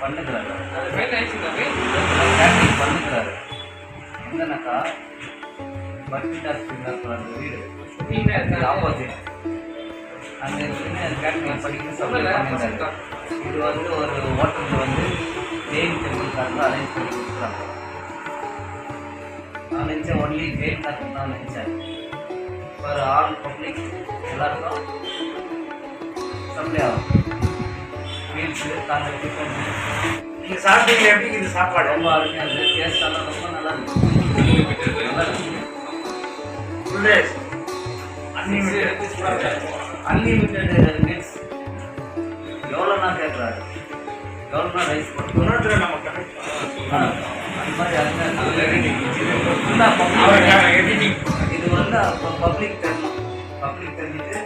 பண்ணுறாரு, கேட்டரிங் பண்ணுறாரு. என்னன்னாக்கா பட்ஜெட் ஹாஸ்பிட்டல் வீடு ஆப்போசிட் அங்கே கேட்டரிங் படிக்க பண்ணியிருந்தாரு. இது வந்து ஒரு ஹோட்டலில் வந்து ஜெயின் டெம்பிள்காரங்க அரேஞ்ச் பண்ணி கொடுக்குறாங்க. நான் நினச்சேன் ஒன்லி ஜெயின் காரங்க தான் நினச்சேன். ஒரு ஆல் பப்ளிக் எல்லாருக்கும் சப்ளை ஆகும். மீல்ஸு காலையில் டிஃபன். நீங்கள் சாப்பிட்டீங்க எப்படி இது சாப்பாடு? ரொம்ப அருமையாக இருக்குது. டேஸ்டெல்லாம் ரொம்ப நல்லா இருக்குது. நல்லா இருக்குது. Full days unlimited meals. எவ்வளோனா கேட்குறாரு, எவ்வளோனா ரைஸ் போட்டு அந்த மாதிரி இது வந்து அப்போ பப்ளிக் தெரியும். பப்ளிக் தெரிஞ்சுட்டு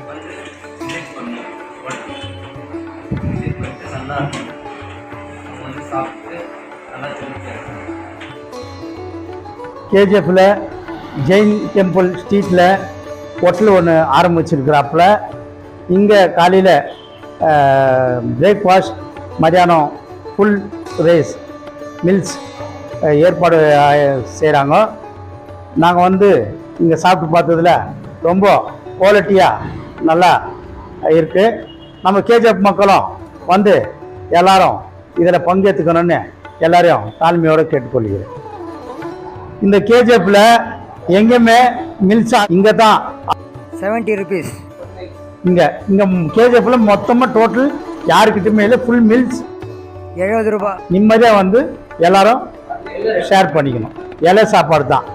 வந்து விசிட் பண்ணணும். விசிட் பண்ணிட்டு நல்லா இருக்கும். வந்து சாப்பிட்டு நல்லா சொல்லிட்டு கேஜிஎஃப்பில் ஜெயின் டெம்பிள் ஸ்ட்ரீட்டில் ஹோட்டல் ஒன்று ஆரம்பிச்சிருக்கிறாப்புல. இங்கே காலையில் பிரேக்ஃபாஸ்ட், மதியானம் ஃபுல் ரைஸ் மீல்ஸ் ஏற்பாடு செய்கிறாங்க. நாங்கள் வந்து இங்கே சாப்பிட்டு பார்த்ததில் ரொம்ப குவாலிட்டியாக நல்லா இருக்குது. நம்ம கேஜிஎஃப் மக்களும் வந்து எல்லாரும் இதில் பங்கேற்றுக்கணும்னு எல்லாரையும் தாழ்மையோடு கேட்டுக்கொள்கிறேன். இந்த கேஜிஎஃப்பில் எங்கேயுமே மில்ஸா இங்கே தான் 70 rupees. இங்கே கேஜிஎஃப்பில் மொத்தமாக டோட்டல் யாருக்கிட்டுமே இல்லை, ஃபுல் மீல்ஸ் 70 ரூபாய். நிம்மதியாக வந்து எல்லாரும் ஷேர் பண்ணிக்கணும். இலை சாப்பாடு தான்.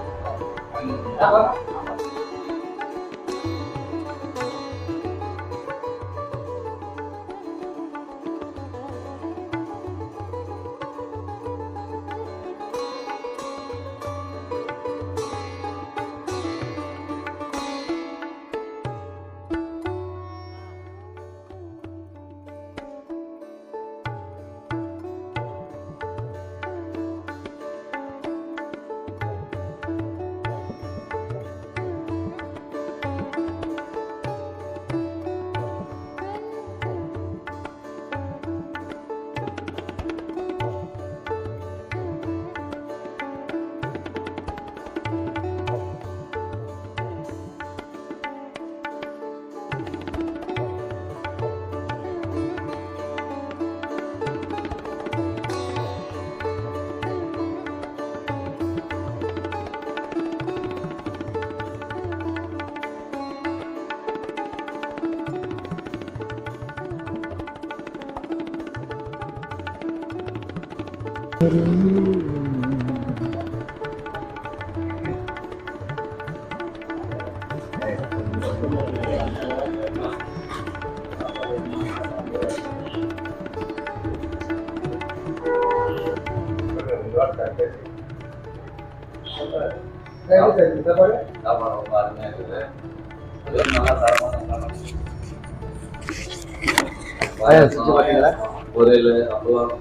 பொரியல் அப்பளம்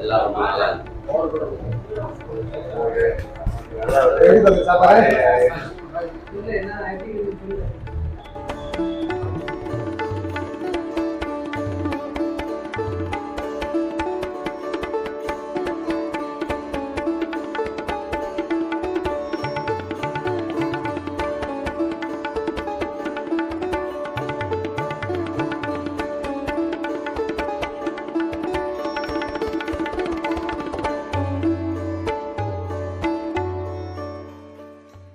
எல்லாம் நல்லா சாப்பாடு